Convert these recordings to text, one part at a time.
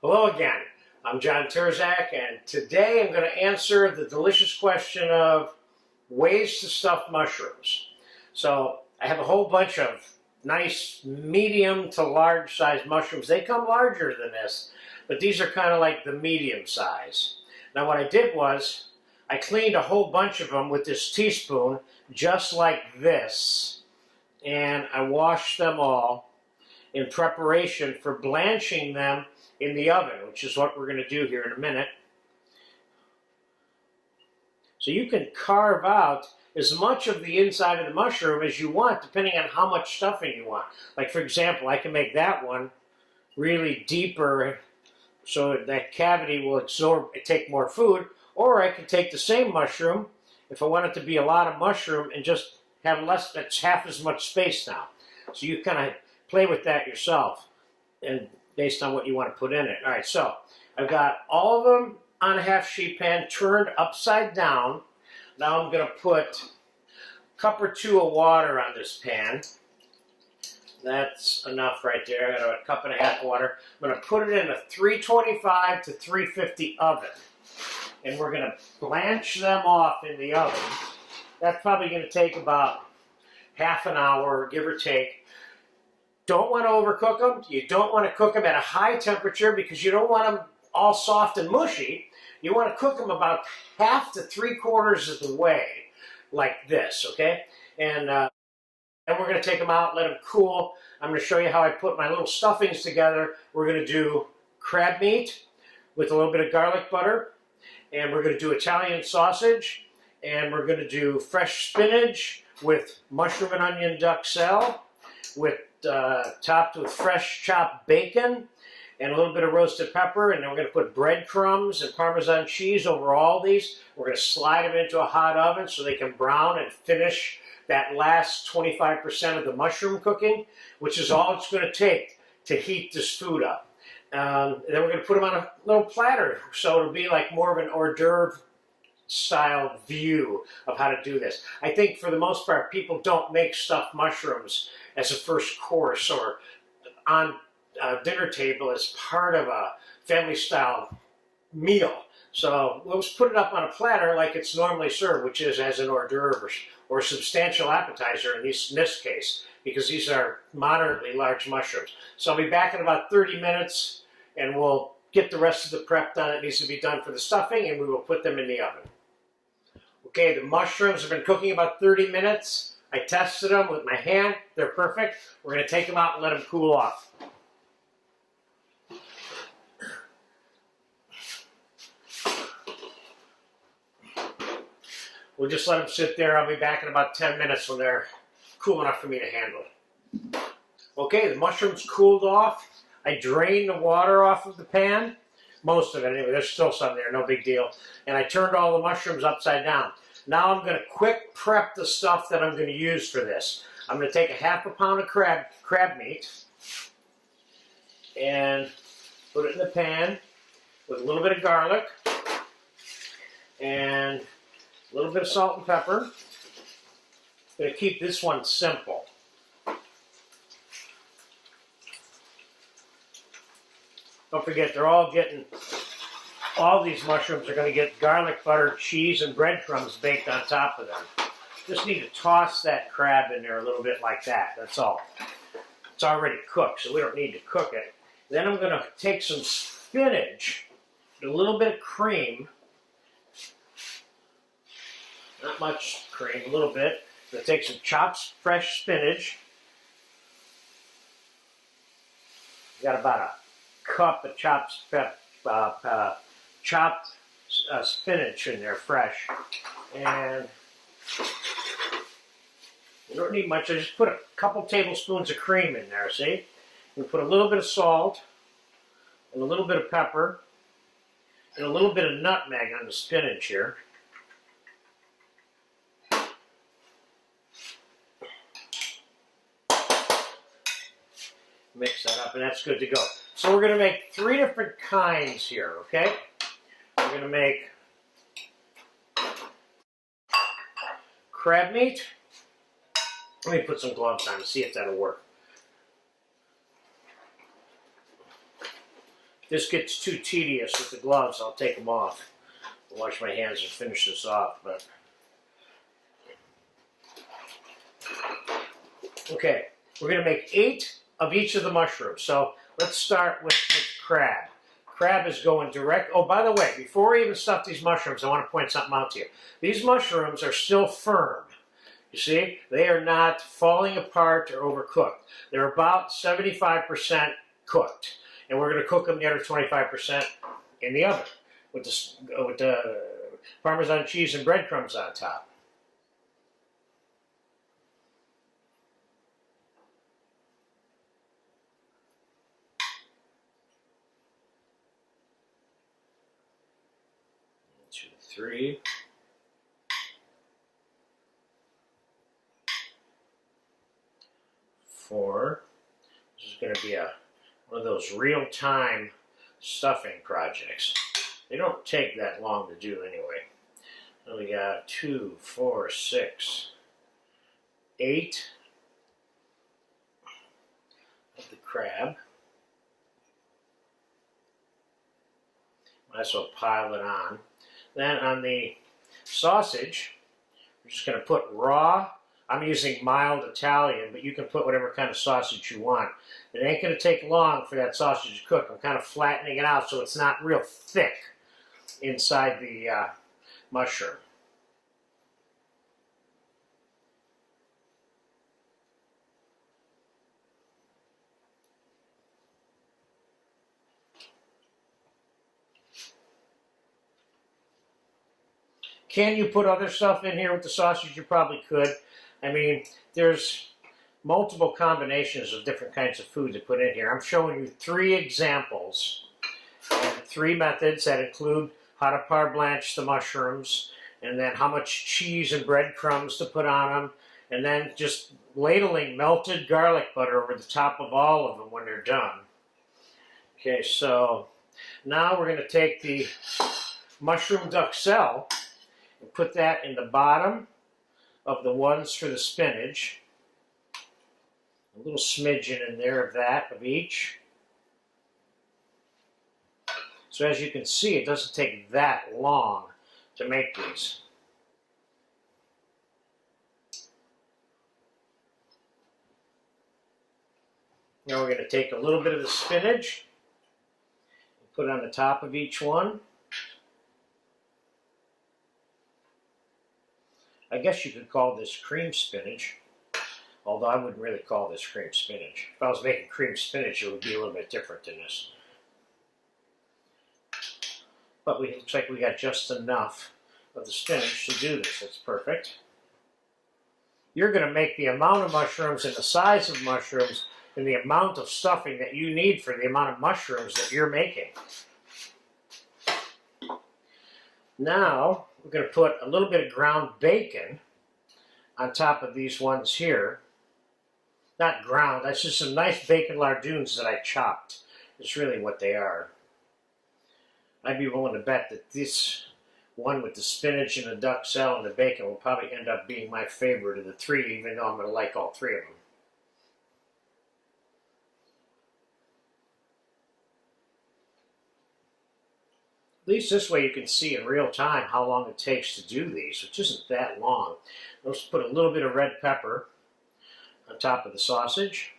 Hello again. I'm John Terzak, and today I'm going to answer the delicious question of ways to stuff mushrooms. So I have a whole bunch of nice medium to large size mushrooms. They come larger than this, but these are kind of like the medium size. Now what I did was I cleaned a whole bunch of them with this teaspoon, just like this, and I washed them all in preparation for blanching them in the oven, which is what we're going to do here in a minute. So you can carve out as much of the inside of the mushroom as you want, depending on how much stuffing you want. Like, for example, I can make that one really deeper so that cavity will absorb, take more food, or I can take the same mushroom, if I want it to be a lot of mushroom, and just have less, that's half as much space now. So you kind of play with that yourself, and based on what you want to put in it. All right, so I've got all of them on a half sheet pan turned upside down. Now I'm going to put a cup or two of water on this pan. That's enough right there. I got a cup and a half of water. I'm going to put it in a 325 to 350 oven. And we're going to blanch them off in the oven. That's probably going to take about half an hour, give or take. Don't want to overcook them. You don't want to cook them at a high temperature because you don't want them all soft and mushy. You want to cook them about half to 3/4 of the way, like this, okay? And then we're going to take them out, let them cool. I'm going to show you how I put my little stuffings together. We're going to do crab meat with a little bit of garlic butter, and we're going to do Italian sausage, and we're going to do fresh spinach with mushroom and onion Duxelles, with topped with fresh chopped bacon and a little bit of roasted pepper, and then we're going to put breadcrumbs and Parmesan cheese over all these. We're going to slide them into a hot oven so they can brown and finish that last 25% of the mushroom cooking, which is all it's going to take to heat this food up. And then we're going to put them on a little platter, so it'll be like more of an hors d'oeuvre style view of how to do this. I think for the most part, people don't make stuffed mushrooms as a first course or on a dinner table as part of a family style meal. So we'll just put it up on a platter like it's normally served, which is as an hors d'oeuvre or substantial appetizer in this case, because these are moderately large mushrooms. So I'll be back in about 30 minutes and we'll get the rest of the prep done that needs to be done for the stuffing, and we will put them in the oven. Okay, the mushrooms have been cooking about 30 minutes. I tested them with my hand. They're perfect. We're going to take them out and let them cool off. We'll just let them sit there. I'll be back in about 10 minutes when they're cool enough for me to handle. Okay, the mushrooms cooled off. I drained the water off of the pan. Most of it anyway. There's still some there, no big deal. And I turned all the mushrooms upside down. Now I'm going to quick prep the stuff that I'm going to use for this. I'm going to take a half a pound of crab meat and put it in the pan with a little bit of garlic and a little bit of salt and pepper. I'm going to keep this one simple. Don't forget, all these mushrooms are going to get garlic butter, cheese, and breadcrumbs baked on top of them. Just need to toss that crab in there a little bit like that, that's all. It's already cooked, so we don't need to cook it. Then I'm going to take some spinach, a little bit of cream, not much cream, a little bit. I'm going to take some chopped fresh spinach. Got about a cup of chopped spinach in there, fresh. And you don't need much. I just put a couple tablespoons of cream in there, see? We put a little bit of salt and a little bit of pepper and a little bit of nutmeg on the spinach here. Mix that up, and that's good to go. So we're going to make 3 different kinds here, okay? We're going to make crab meat. Let me put some gloves on to see if that'll work. this gets too tedious with the gloves, I'll take them off. I'll wash my hands and finish this off. But okay, we're going to make 8 of each of the mushrooms. So let's start with crab. Crab is going direct. Oh, by the way, before we even stuff these mushrooms, I want to point something out to you. These mushrooms are still firm. You see, they are not falling apart or overcooked. They're about 75% cooked. And we're going to cook them the other 25% in the oven with the Parmesan cheese and breadcrumbs on top. Two, three. Four. This is going to be one of those real-time stuffing projects. They don't take that long to do anyway. So we got 2, 4, 6, 8 of the crab. Might as well pile it on. Then on the sausage, we're just going to put raw. I'm using mild Italian, but you can put whatever kind of sausage you want. It ain't going to take long for that sausage to cook. I'm kind of flattening it out so it's not real thick inside the mushroom. Can you put other stuff in here with the sausage? You probably could. I mean, there's multiple combinations of different kinds of food to put in here. I'm showing you 3 examples and 3 methods that include how to par blanch the mushrooms, and then how much cheese and breadcrumbs to put on them, and then just ladling melted garlic butter over the top of all of them when they're done. Okay, so now we're going to take the mushroom Duxelles and put that in the bottom of the ones for the spinach. A little smidgen in there of that, of each. So as you can see, it doesn't take that long to make these. Now we're going to take a little bit of the spinach and put it on the top of each one. I guess you could call this cream spinach, although I wouldn't really call this cream spinach. If I was making cream spinach, it would be a little bit different than this. But it looks like we got just enough of the spinach to do this. That's perfect. You're going to make the amount of mushrooms and the size of mushrooms and the amount of stuffing that you need for the amount of mushrooms that you're making. Now, we're going to put a little bit of ground bacon on top of these ones here. Not ground, that's just some nice bacon lardoons that I chopped. It's really what they are. I'd be willing to bet that this one with the spinach and the Duxelles and the bacon will probably end up being my favorite of the 3, even though I'm going to like all 3 of them. At least this way you can see in real time how long it takes to do these, which isn't that long. Let's put a little bit of red pepper on top of the sausage.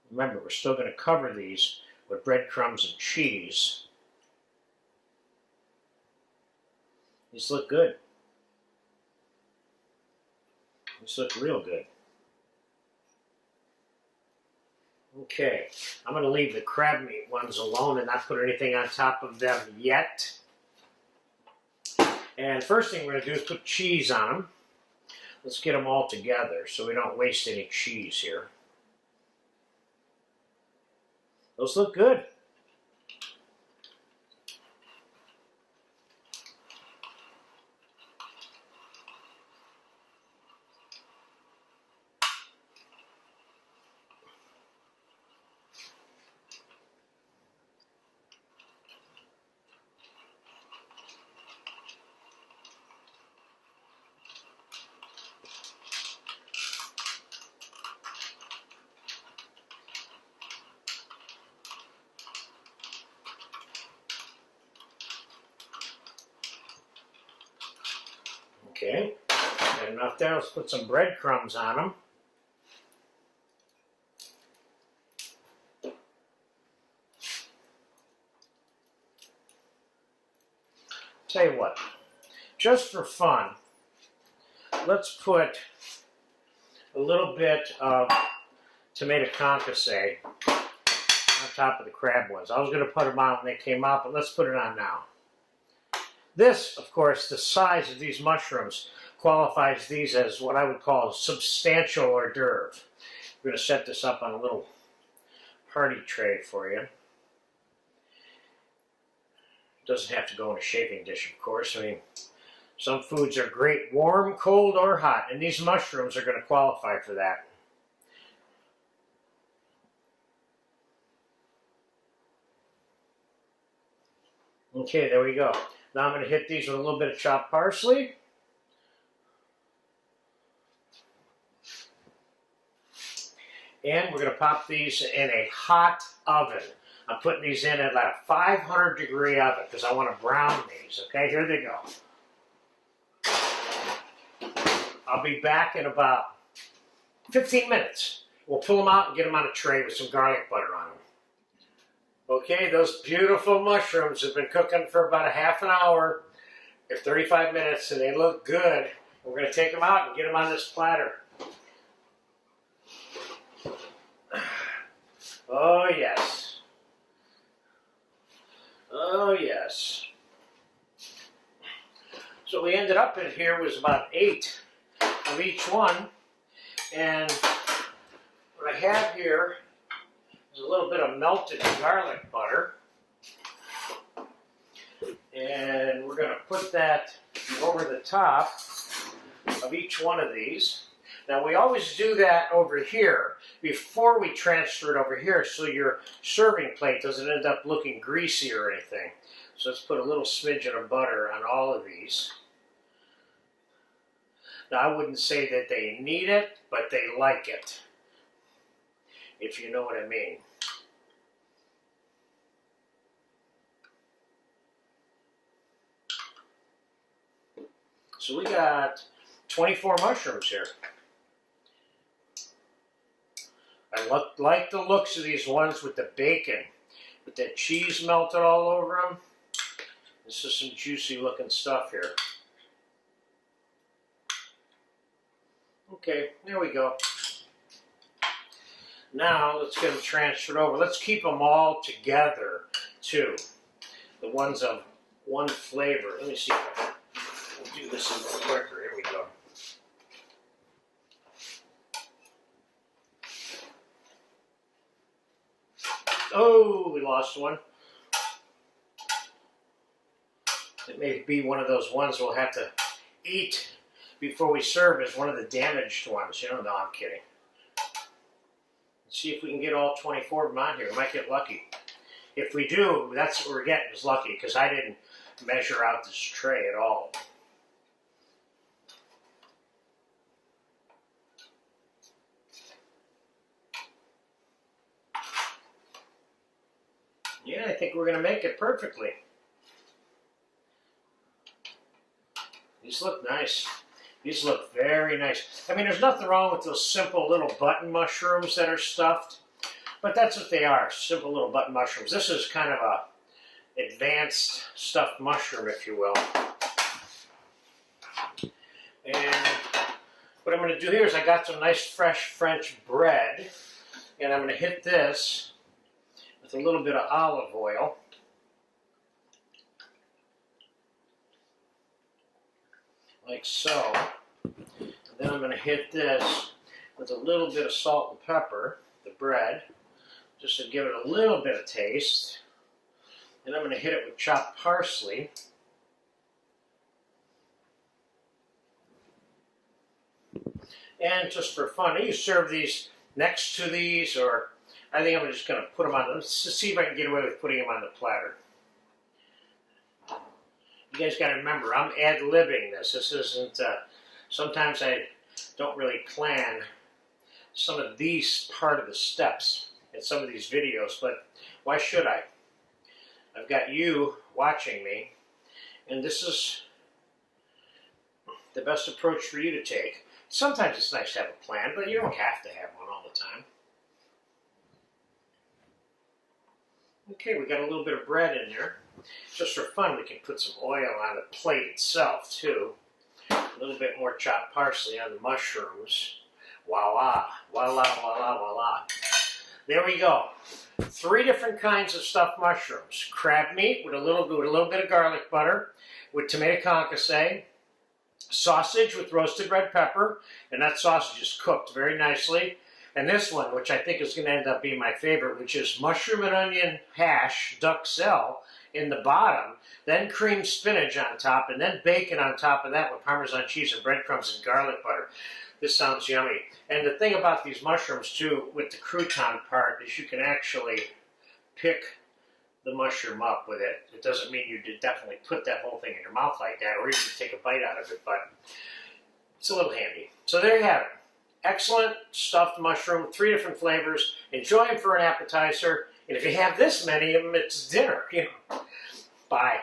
Remember, we're still going to cover these with breadcrumbs and cheese. These look good. These look real good. Okay, I'm going to leave the crab meat ones alone and not put anything on top of them yet. And first thing we're going to do is put cheese on them. Let's get them all together so we don't waste any cheese here. Those look good. Okay, got enough there. Let's put some breadcrumbs on them. Tell you what, just for fun, let's put a little bit of tomato concasse on top of the crab ones. I was going to put them on when they came out, but let's put it on now. This, of course, the size of these mushrooms qualifies these as what I would call substantial hors d'oeuvre. We're going to set this up on a little party tray for you. Doesn't have to go in a chafing dish, of course. I mean, some foods are great warm, cold, or hot, and these mushrooms are going to qualify for that. Okay, there we go. Now I'm going to hit these with a little bit of chopped parsley. And we're going to pop these in a hot oven. I'm putting these in at a 500-degree oven because I want to brown these. Okay, here they go. I'll be back in about 15 minutes. We'll pull them out and get them on a tray with some garlic butter on them. Okay, those beautiful mushrooms have been cooking for about a half an hour or 35 minutes, and they look good. We're going to take them out and get them on this platter. Oh, yes. Oh, yes. So we ended up in here was about 8 of each one. And what I have here is a little bit of melted garlic butter. And we're going to put that over the top of each one of these. Now we always do that over here before we transfer it over here so your serving plate doesn't end up looking greasy or anything. So let's put a little smidgen of butter on all of these. Now I wouldn't say that they need it, but they like it, if you know what I mean. So we got 24 mushrooms here. I like the looks of these ones with the bacon, with that cheese melted all over them. This is some juicy looking stuff here. Okay, there we go. Now let's get them transferred over. Let's keep them all together too. The ones of one flavor. Let me see if I can do this a little quicker. Here we go. Oh, we lost one. It may be one of those ones we'll have to eat before we serve as one of the damaged ones. You know, no, I'm kidding. Let's see if we can get all 24 of them on here. We might get lucky. If we do, that's what we're getting, is lucky, because I didn't measure out this tray at all. Yeah, I think we're going to make it perfectly. These look nice. These look very nice. I mean, there's nothing wrong with those simple little button mushrooms that are stuffed, but that's what they are, simple little button mushrooms. This is kind of a advanced stuffed mushroom, if you will. And what I'm going to do here is I got some nice fresh French bread, and I'm going to hit this with a little bit of olive oil. Like so. And then I'm going to hit this with a little bit of salt and pepper, the bread, just to give it a little bit of taste. And I'm going to hit it with chopped parsley. And just for fun, you serve these next to these, or I think I'm just going to put them on. Let's see if I can get away with putting them on the platter. You guys got to remember, I'm ad-libbing this. This isn't, sometimes I don't really plan some of these part of the steps in some of these videos, but why should I? I've got you watching me, and this is the best approach for you to take. Sometimes it's nice to have a plan, but you don't have to have one all the time. Okay, we got a little bit of bread in there. Just for fun, we can put some oil on the plate itself, too. A little bit more chopped parsley on the mushrooms. Voila, voila, voila, voila. There we go. 3 different kinds of stuffed mushrooms. Crab meat with a little bit of garlic butter, with tomato concasse, sausage with roasted red pepper, and that sausage is cooked very nicely. And this one, which I think is going to end up being my favorite, which is mushroom and onion hash, Duxelles, in the bottom, then creamed spinach on top, and then bacon on top of that with Parmesan cheese and breadcrumbs and garlic butter. This sounds yummy. And the thing about these mushrooms, too, with the crouton part, is you can actually pick the mushroom up with it. It doesn't mean you did definitely put that whole thing in your mouth like that, or even take a bite out of it, but it's a little handy. So there you have it. Excellent stuffed mushroom, 3 different flavors. Enjoy them for an appetizer. And if you have this many of them, it's dinner. Bye.